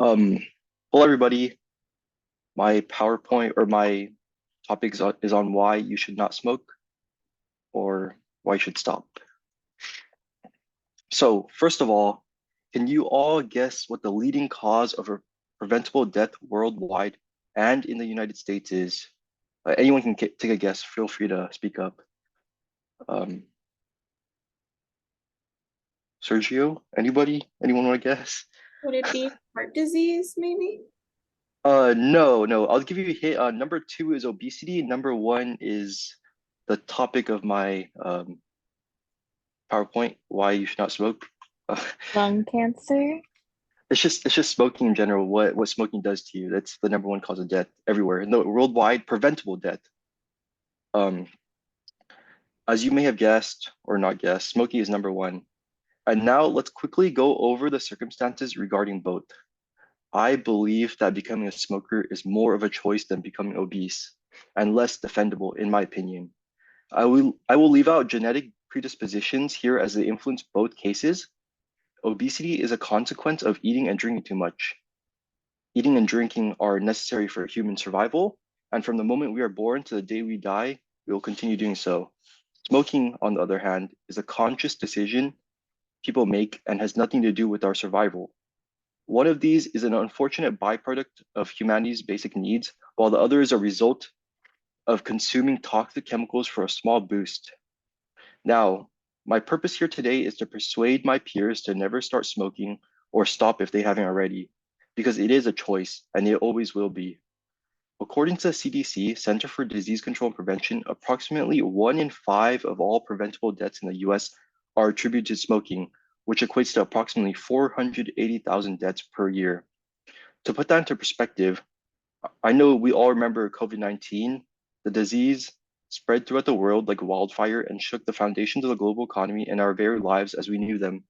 Um, Hello everybody. My PowerPoint or my topic is on why you should not smoke or why you should stop. So first of all, can you all guess what the leading cause of a preventable death worldwide and in the United States is? Anyone can take a guess. Feel free to speak up. Um, Sergio, anybody? Anyone want to guess? Would it be heart disease, maybe? No. I'll give you a hint. Number two is obesity. Number one is the topic of my PowerPoint, why you should not smoke. Uh, Lung cancer? it's just smoking in general, what smoking does to you. That's the number one cause of death everywhere. No, worldwide, preventable death. Um, as you may have guessed or not guessed, smoking is number one. And now let's quickly go over the circumstances regarding both. I believe that becoming a smoker is more of a choice than becoming obese and less defendable, in my opinion. I will leave out genetic predispositions here as they influence both cases. Obesity is a consequence of eating and drinking too much. Eating and drinking are necessary for human survival, and from the moment we are born to the day we die, we will continue doing so. Smoking, on the other hand, is a conscious decision people make and has nothing to do with our survival. One of these is an unfortunate byproduct of humanity's basic needs, while the other is a result of consuming toxic chemicals for a small boost. Now, my purpose here today is to persuade my peers to never start smoking or stop if they haven't already, because it is a choice and it always will be. According to the CDC, Center for Disease Control and Prevention, approximately 1 in 5 of all preventable deaths in the US are attributed to smoking, which equates to approximately 480,000 deaths per year. To put that into perspective, I know we all remember COVID-19. The disease spread throughout the world like wildfire and shook the foundations of the global economy and our very lives as we knew them.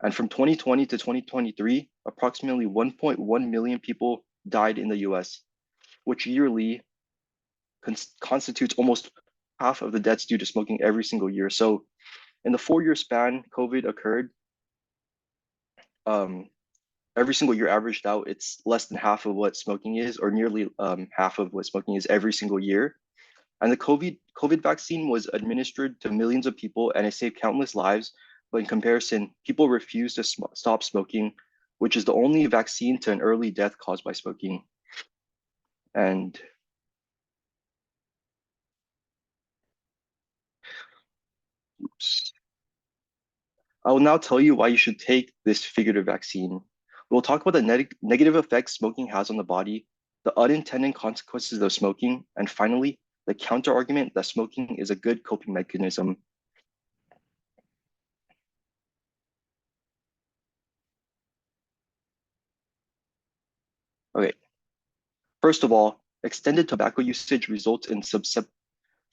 And from 2020 to 2023, approximately 1.1 million people died in the US, which yearly constitutes almost half of the deaths due to smoking every single year. So in the 4 year span COVID occurred, um, every single year averaged out, it's less than half of what smoking is, or nearly half of what smoking is every single year. And the COVID vaccine was administered to millions of people and it saved countless lives. But in comparison, people refused to stop smoking, which is the only vaccine to an early death caused by smoking. And oops. I will now tell you why you should take this figurative vaccine. We'll talk about the negative effects smoking has on the body, the unintended consequences of smoking, and finally, the counter argument that smoking is a good coping mechanism. Okay, first of all, extended tobacco usage results in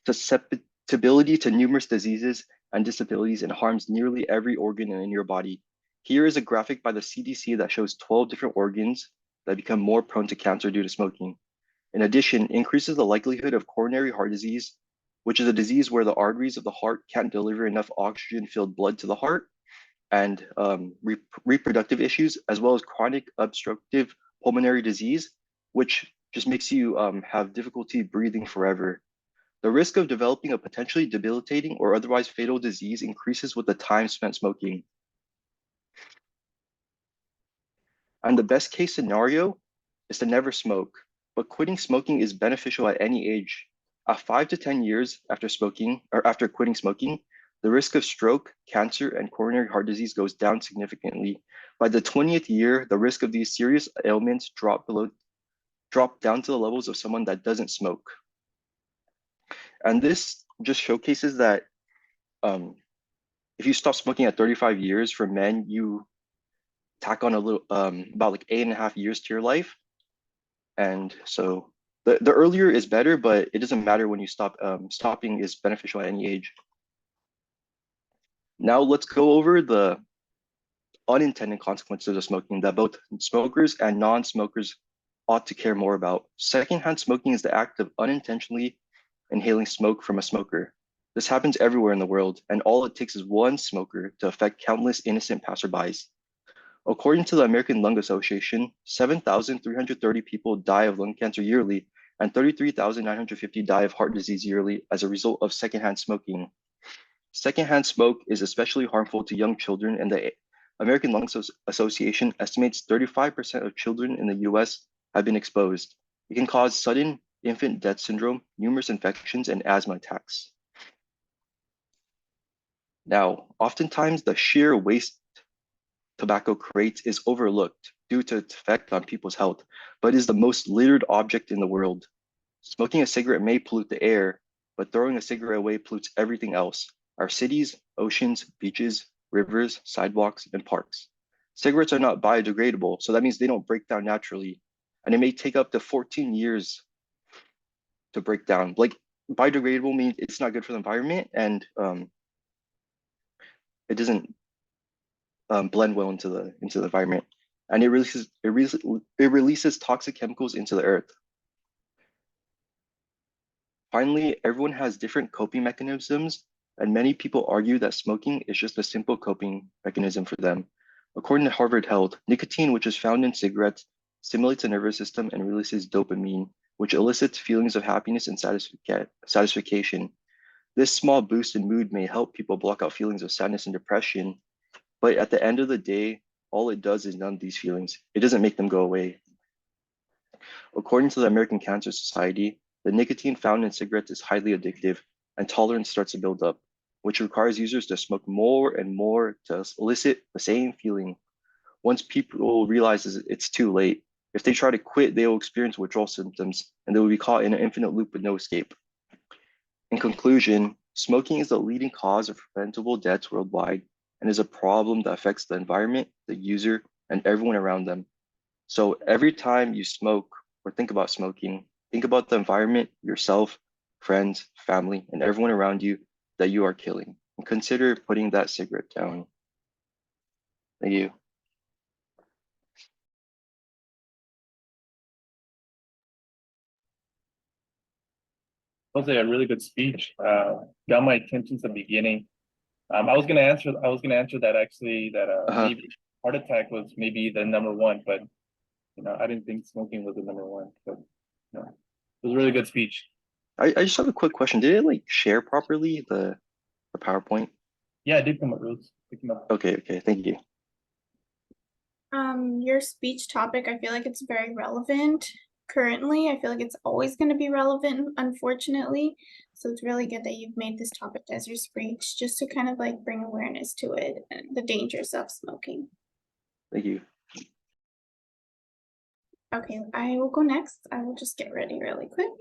susceptibility to numerous diseases and disabilities and harms nearly every organ in your body. Here is a graphic by the CDC that shows 12 different organs that become more prone to cancer due to smoking. In addition, increases the likelihood of coronary heart disease, which is a disease where the arteries of the heart can't deliver enough oxygen-filled blood to the heart, and reproductive issues, as well as chronic obstructive pulmonary disease, which just makes you have difficulty breathing forever. The risk of developing a potentially debilitating or otherwise fatal disease increases with the time spent smoking. And the best case scenario is to never smoke, but quitting smoking is beneficial at any age. At 5 to 10 years after smoking or after quitting smoking, the risk of stroke, cancer, and coronary heart disease goes down significantly. By the 20th year, the risk of these serious ailments drop down to the levels of someone that doesn't smoke. And this just showcases that if you stop smoking at 35 years for men, you tack on a little about like 8.5 years to your life. And so the earlier is better, but it doesn't matter when you stop. Stopping is beneficial at any age. Now let's go over the unintended consequences of smoking that both smokers and non-smokers ought to care more about. Secondhand smoking is the act of unintentionally inhaling smoke from a smoker. This happens everywhere in the world, and all it takes is one smoker to affect countless innocent passerbys. According to the American Lung Association, 7,330 people die of lung cancer yearly, and 33,950 die of heart disease yearly as a result of secondhand smoking. Secondhand smoke is especially harmful to young children, and the American Lung Association estimates 35% of children in the US have been exposed. It can cause sudden infant death syndrome, numerous infections, and asthma attacks. Now, oftentimes the sheer waste tobacco creates is overlooked due to its effect on people's health, but is the most littered object in the world. Smoking a cigarette may pollute the air, but throwing a cigarette away pollutes everything else: our cities, oceans, beaches, rivers, sidewalks, and parks. Cigarettes are not biodegradable, so that means they don't break down naturally, and it may take up to 14 years to break down. Like, biodegradable means it's not good for the environment, and it doesn't blend well into the environment, and it releases toxic chemicals into the earth. Finally, everyone has different coping mechanisms, and many people argue that smoking is just a simple coping mechanism for them. According to Harvard Health, nicotine, which is found in cigarettes, stimulates the nervous system and releases dopamine, which elicits feelings of happiness and satisfaction. This small boost in mood may help people block out feelings of sadness and depression, but at the end of the day, all it does is numb these feelings. It doesn't make them go away. According to the American Cancer Society, the nicotine found in cigarettes is highly addictive, and tolerance starts to build up, which requires users to smoke more and more to elicit the same feeling. Once people realize it's too late, if they try to quit, they will experience withdrawal symptoms, and they will be caught in an infinite loop with no escape. In conclusion, smoking is the leading cause of preventable deaths worldwide and is a problem that affects the environment, the user, and everyone around them. So every time you smoke or think about smoking, think about the environment, yourself, friends, family, and everyone around you that you are killing. And consider putting that cigarette down. Thank you. That was a really good speech. Got my attention since the beginning. I was gonna answer that actually, that maybe heart attack was maybe the number one, but I didn't think smoking was the number one. But it was a really good speech. I just have a quick question. Did it like share properly the PowerPoint? Yeah, it did come up, Rose. Okay, thank you. Your speech topic, I feel like it's very relevant currently. I feel like it's always going to be relevant, unfortunately. So it's really good that you've made this topic as your speech, just to kind of like bring awareness to it and the dangers of smoking. Thank you. Okay, I will go next. I will just get ready really quick.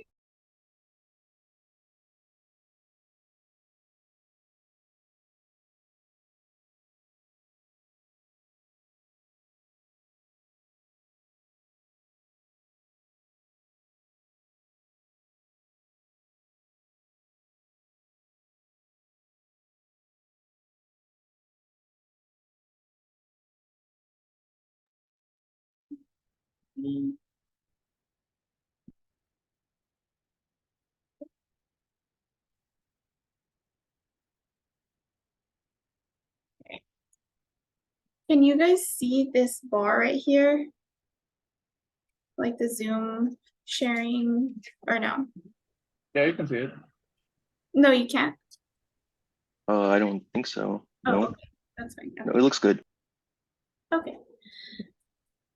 Can you guys see this bar right here? Like the Zoom sharing, or no? Yeah, you can see it. No, you can't. I don't think so. Oh, No, okay. That's fine. no, it looks good. Okay.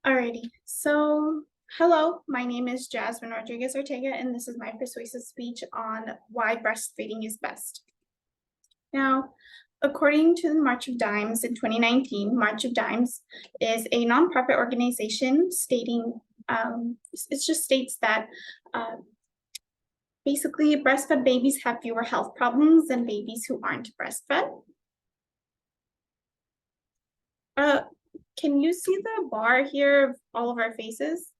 Alrighty. So, hello, my name is Jasmine Rodriguez-Ortega, and this is my persuasive speech on why breastfeeding is best. Now, according to the March of Dimes in 2019, March of Dimes is a nonprofit organization stating, it just states that basically breastfed babies have fewer health problems than babies who aren't breastfed. Can you see the bar here of all of our faces?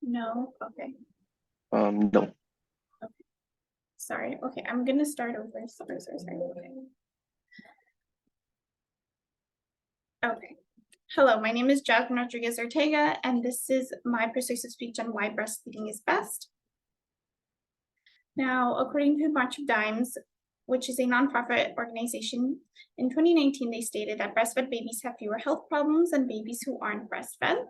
No? Okay. No. Okay. Sorry. Okay, I'm gonna start over. Sorry. Okay. Hello, my name is Jasmine Rodriguez-Ortega, and this is my persuasive speech on why breastfeeding is best. Now, according to March of Dimes, which is a nonprofit organization, in 2019, they stated that breastfed babies have fewer health problems than babies who aren't breastfed.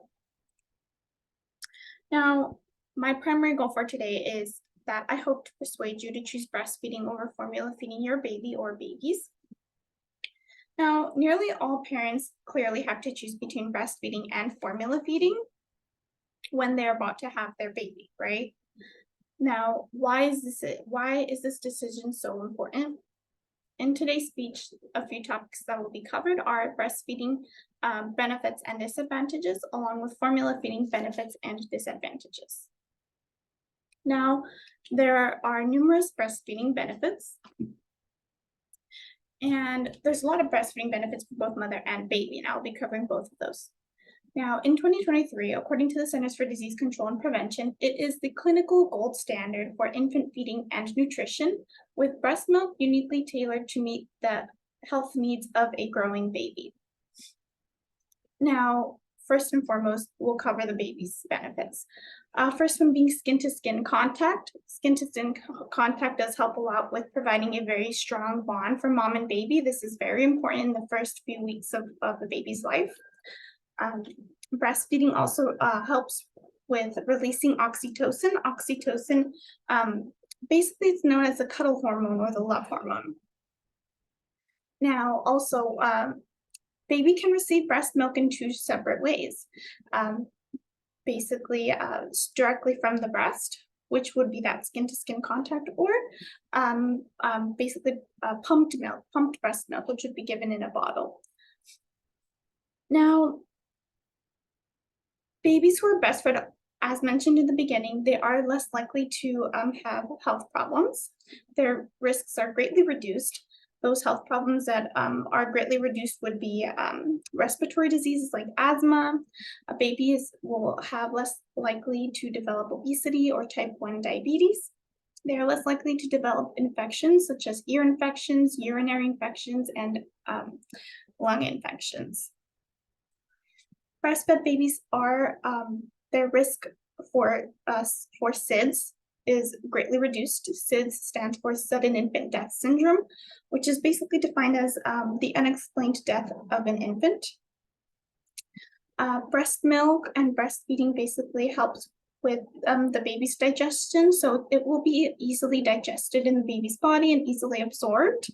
Now, my primary goal for today is that I hope to persuade you to choose breastfeeding over formula feeding your baby or babies. Now, nearly all parents clearly have to choose between breastfeeding and formula feeding when they're about to have their baby, right? Now, why is this decision so important? In today's speech, a few topics that will be covered are breastfeeding benefits and disadvantages, along with formula feeding benefits and disadvantages. Now, there are numerous breastfeeding benefits, and there's a lot of breastfeeding benefits for both mother and baby, and I'll be covering both of those. Now, in 2023, according to the Centers for Disease Control and Prevention, it is the clinical gold standard for infant feeding and nutrition, with breast milk uniquely tailored to meet the health needs of a growing baby. Now, first and foremost, we'll cover the baby's benefits. First one being skin-to-skin contact. Skin-to-skin contact does help a lot with providing a very strong bond for mom and baby. This is very important in the first few weeks of the baby's life. Breastfeeding also helps with releasing oxytocin. Oxytocin, basically it's known as the cuddle hormone or the love hormone. Now, also, baby can receive breast milk in two separate ways. Basically, directly from the breast, which would be that skin-to-skin contact, or basically pumped milk, pumped breast milk, which would be given in a bottle. Now, babies who are breastfed, as mentioned in the beginning, they are less likely to have health problems. Their risks are greatly reduced. Those health problems that are greatly reduced would be respiratory diseases like asthma. Babies will have less likely to develop obesity or type 1 diabetes. They are less likely to develop infections such as ear infections, urinary infections, and lung infections. Breastfed babies are, their risk for SIDS is greatly reduced. SIDS stands for sudden infant death syndrome, which is basically defined as the unexplained death of an infant. Breast milk and breastfeeding basically helps with the baby's digestion, so it will be easily digested in the baby's body and easily absorbed.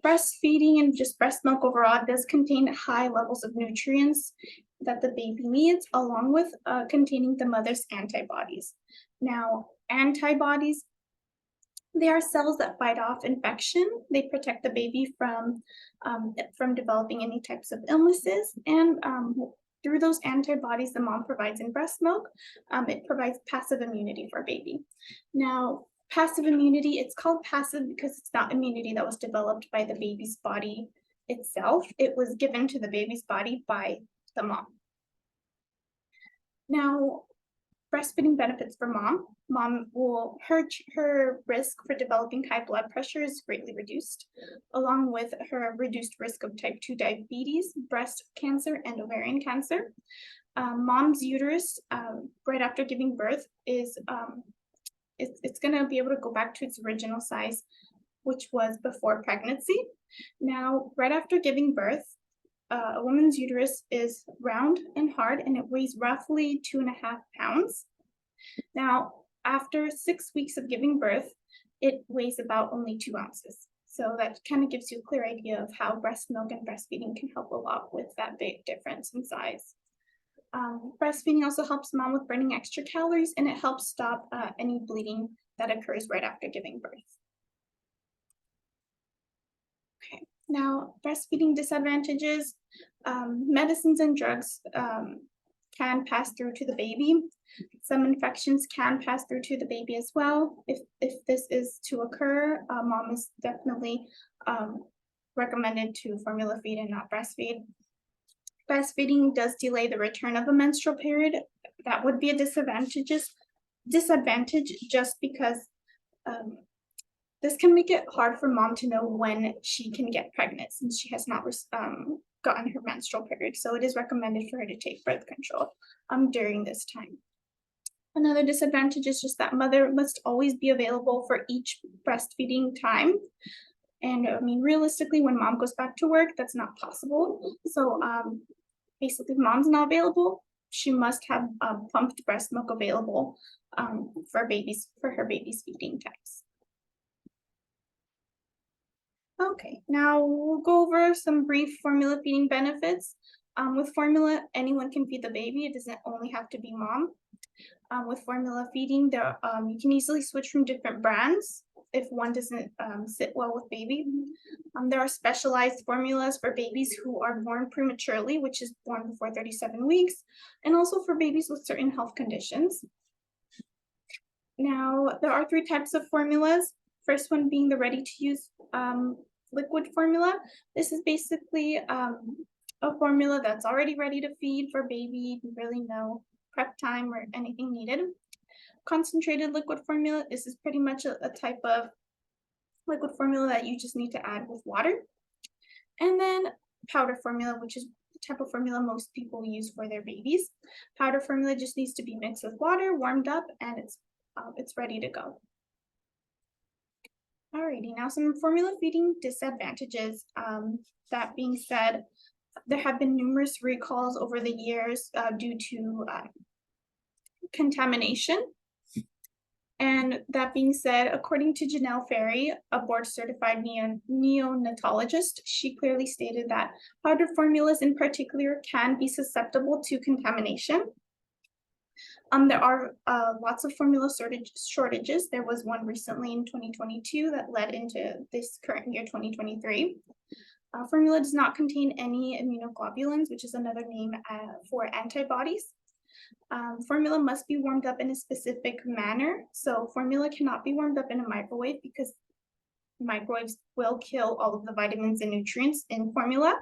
Breastfeeding and just breast milk overall does contain high levels of nutrients that the baby needs, along with containing the mother's antibodies. Now, antibodies, they are cells that fight off infection. They protect the baby from developing any types of illnesses, and through those antibodies the mom provides in breast milk, it provides passive immunity for baby. Now, passive immunity, it's called passive because it's not immunity that was developed by the baby's body itself. It was given to the baby's body by the mom. Now, breastfeeding benefits for mom. Mom will, her risk for developing high blood pressure is greatly reduced, along with her reduced risk of type 2 diabetes, breast cancer, and ovarian cancer. Mom's uterus, right after giving birth, is it's going to be able to go back to its original size, which was before pregnancy. Now, right after giving birth, a woman's uterus is round and hard, and it weighs roughly 2.5 pounds. Now, after 6 weeks of giving birth, it weighs about only 2 ounces. So that kind of gives you a clear idea of how breast milk and breastfeeding can help a lot with that big difference in size. Breastfeeding also helps mom with burning extra calories, and it helps stop any bleeding that occurs right after giving birth. Okay, now breastfeeding disadvantages. Medicines and drugs can pass through to the baby. Some infections can pass through to the baby as well. If this is to occur, mom is definitely recommended to formula feed and not breastfeed. Breastfeeding does delay the return of a menstrual period. That would be a disadvantage just because this can make it hard for mom to know when she can get pregnant since she has not gotten her menstrual period. So it is recommended for her to take birth control during this time. Another disadvantage is just that mother must always be available for each breastfeeding time. And I mean, realistically, when mom goes back to work, that's not possible. So basically, if mom's not available, she must have pumped breast milk available for her baby's feeding times. Okay, now we'll go over some brief formula feeding benefits. With formula, anyone can feed the baby. It doesn't only have to be mom. With formula feeding, you can easily switch from different brands if one doesn't sit well with baby. There are specialized formulas for babies who are born prematurely, which is born before 37 weeks, and also for babies with certain health conditions. Now, there are 3 types of formulas. First one being the ready-to-use liquid formula. This is basically a formula that's already ready to feed for baby, really no prep time or anything needed. Concentrated liquid formula, this is pretty much a type of liquid formula that you just need to add with water. And then powder formula, which is the type of formula most people use for their babies. Powder formula just needs to be mixed with water, warmed up, and it's ready to go. Alrighty, now some formula feeding disadvantages. That being said, there have been numerous recalls over the years due to contamination. And that being said, according to Janelle Ferry, a board-certified neonatologist, she clearly stated that powder formulas in particular can be susceptible to contamination. There are lots of formula shortages. There was one recently in 2022 that led into this current year, 2023. Formula does not contain any immunoglobulins, which is another name for antibodies. Formula must be warmed up in a specific manner. So formula cannot be warmed up in a microwave because microwaves will kill all of the vitamins and nutrients in formula.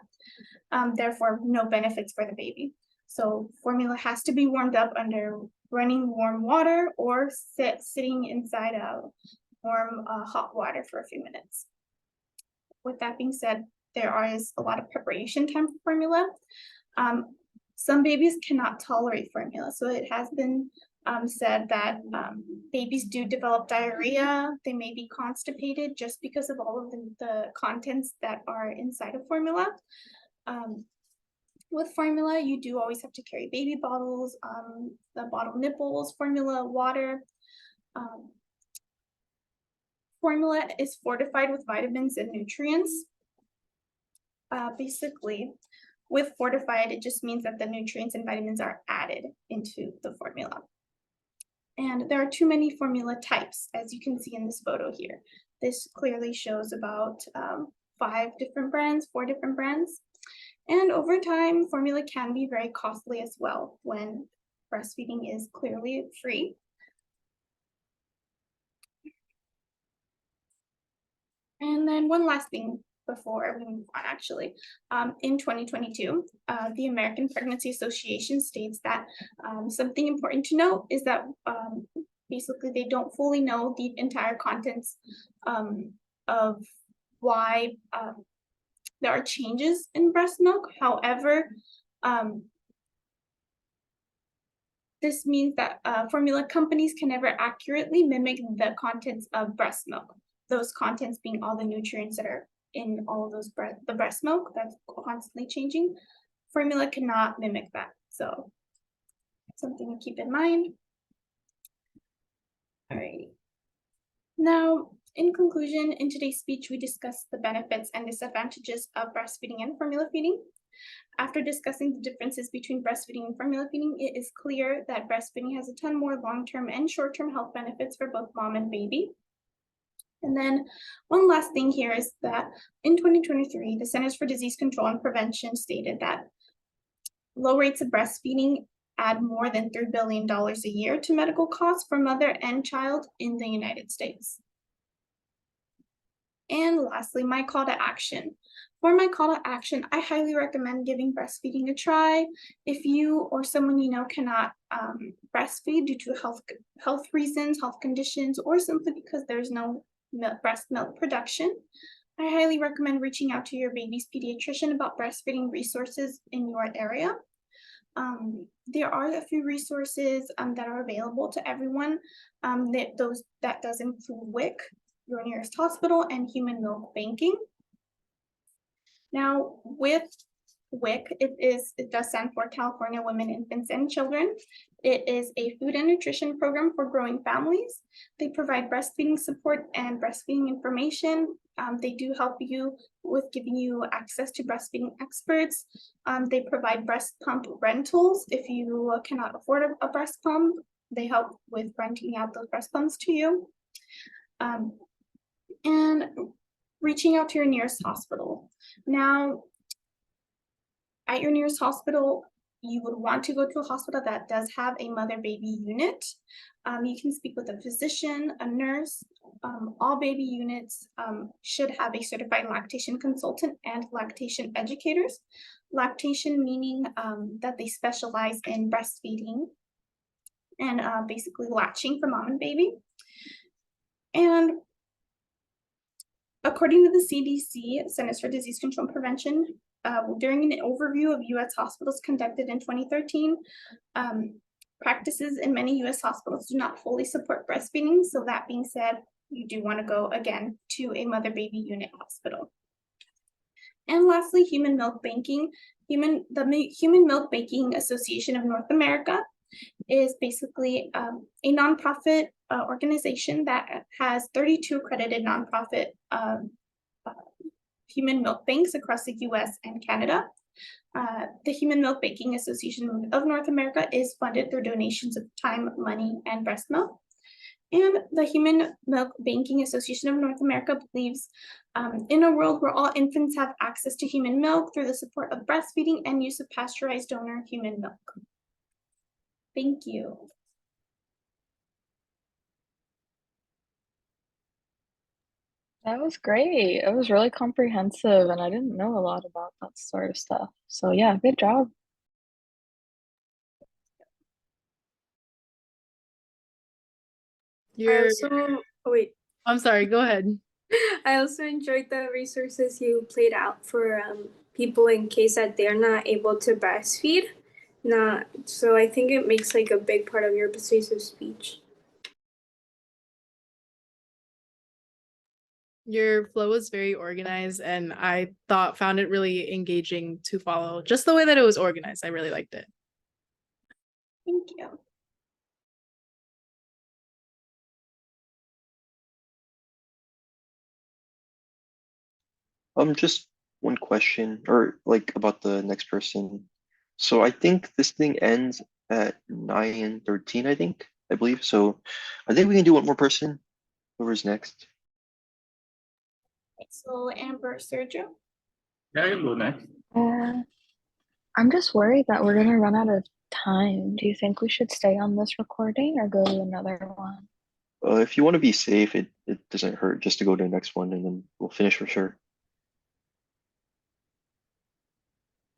Therefore, no benefits for the baby. So formula has to be warmed up under running warm water or sitting inside a warm hot water for a few minutes. With that being said, there is a lot of preparation time for formula. Some babies cannot tolerate formula. So it has been said that babies do develop diarrhea. They may be constipated just because of all of the contents that are inside of formula. With formula, you do always have to carry baby bottles, the bottle nipples, formula, water. Formula is fortified with vitamins and nutrients. Basically, with fortified, it just means that the nutrients and vitamins are added into the formula. And there are too many formula types, as you can see in this photo here. This clearly shows about 4 different brands. And over time, formula can be very costly as well when breastfeeding is clearly free. And then one last thing before we move on, actually. In 2022, the American Pregnancy Association states that something important to note is that basically they don't fully know the entire contents of why there are changes in breast milk. However, this means that formula companies can never accurately mimic the contents of breast milk. Those contents being all the nutrients that are in all of those the breast milk that's constantly changing. Formula cannot mimic that. So something to keep in mind. All right. Now, in conclusion, in today's speech, we discussed the benefits and disadvantages of breastfeeding and formula feeding. After discussing the differences between breastfeeding and formula feeding, it is clear that breastfeeding has a ton more long-term and short-term health benefits for both mom and baby. And then one last thing here is that in 2023, the Centers for Disease Control and Prevention stated that low rates of breastfeeding add more than $3 billion a year to medical costs for mother and child in the United States. And lastly, my call to action. For my call to action, I highly recommend giving breastfeeding a try. If you or someone you know cannot breastfeed due to health reasons, health conditions, or simply because there's no breast milk production, I highly recommend reaching out to your baby's pediatrician about breastfeeding resources in your area. There are a few resources that are available to everyone. That does include WIC, your nearest hospital, and human milk banking. Now, with WIC, it does stand for California Women, Infants, and Children. It is a food and nutrition program for growing families. They provide breastfeeding support and breastfeeding information. They do help you with giving you access to breastfeeding experts. They provide breast pump rentals. If you cannot afford a breast pump, they help with renting out those breast pumps to you. And reaching out to your nearest hospital. Now, at your nearest hospital, you would want to go to a hospital that does have a mother-baby unit. You can speak with a physician, a nurse. All baby units should have a certified lactation consultant and lactation educators. Lactation meaning that they specialize in breastfeeding and basically latching for mom and baby. And according to the CDC, Centers for Disease Control and Prevention, during an overview of U.S. hospitals conducted in 2013, practices in many U.S. hospitals do not fully support breastfeeding. So that being said, you do want to go again to a mother-baby unit hospital. And lastly, human milk banking. The Human Milk Banking Association of North America is basically a nonprofit organization that has 32 accredited nonprofit human milk banks across the US and Canada. The Human Milk Banking Association of North America is funded through donations of time, money, and breast milk. And the Human Milk Banking Association of North America believes in a world where all infants have access to human milk through the support of breastfeeding and use of pasteurized donor human milk. Thank you. That was great. It was really comprehensive, and I didn't know a lot about that sort of stuff. So yeah, good job. Wait, I'm sorry, go ahead. I also enjoyed the resources you played out for people in case that they're not able to breastfeed. So I think it makes like a big part of your persuasive speech. Your flow was very organized, and I found it really engaging to follow. Just the way that it was organized, I really liked it. Thank you. Just one question, or like about the next person. So I think this thing ends at 9:13, I believe. So I think we can do one more person. Whoever's next. So Amber, Sergio. Yeah, I can go next. I'm just worried that we're gonna run out of time. Do you think we should stay on this recording or go to another one? If you want to be safe, it doesn't hurt just to go to the next one and then we'll finish for sure.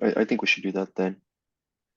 I think we should do that then.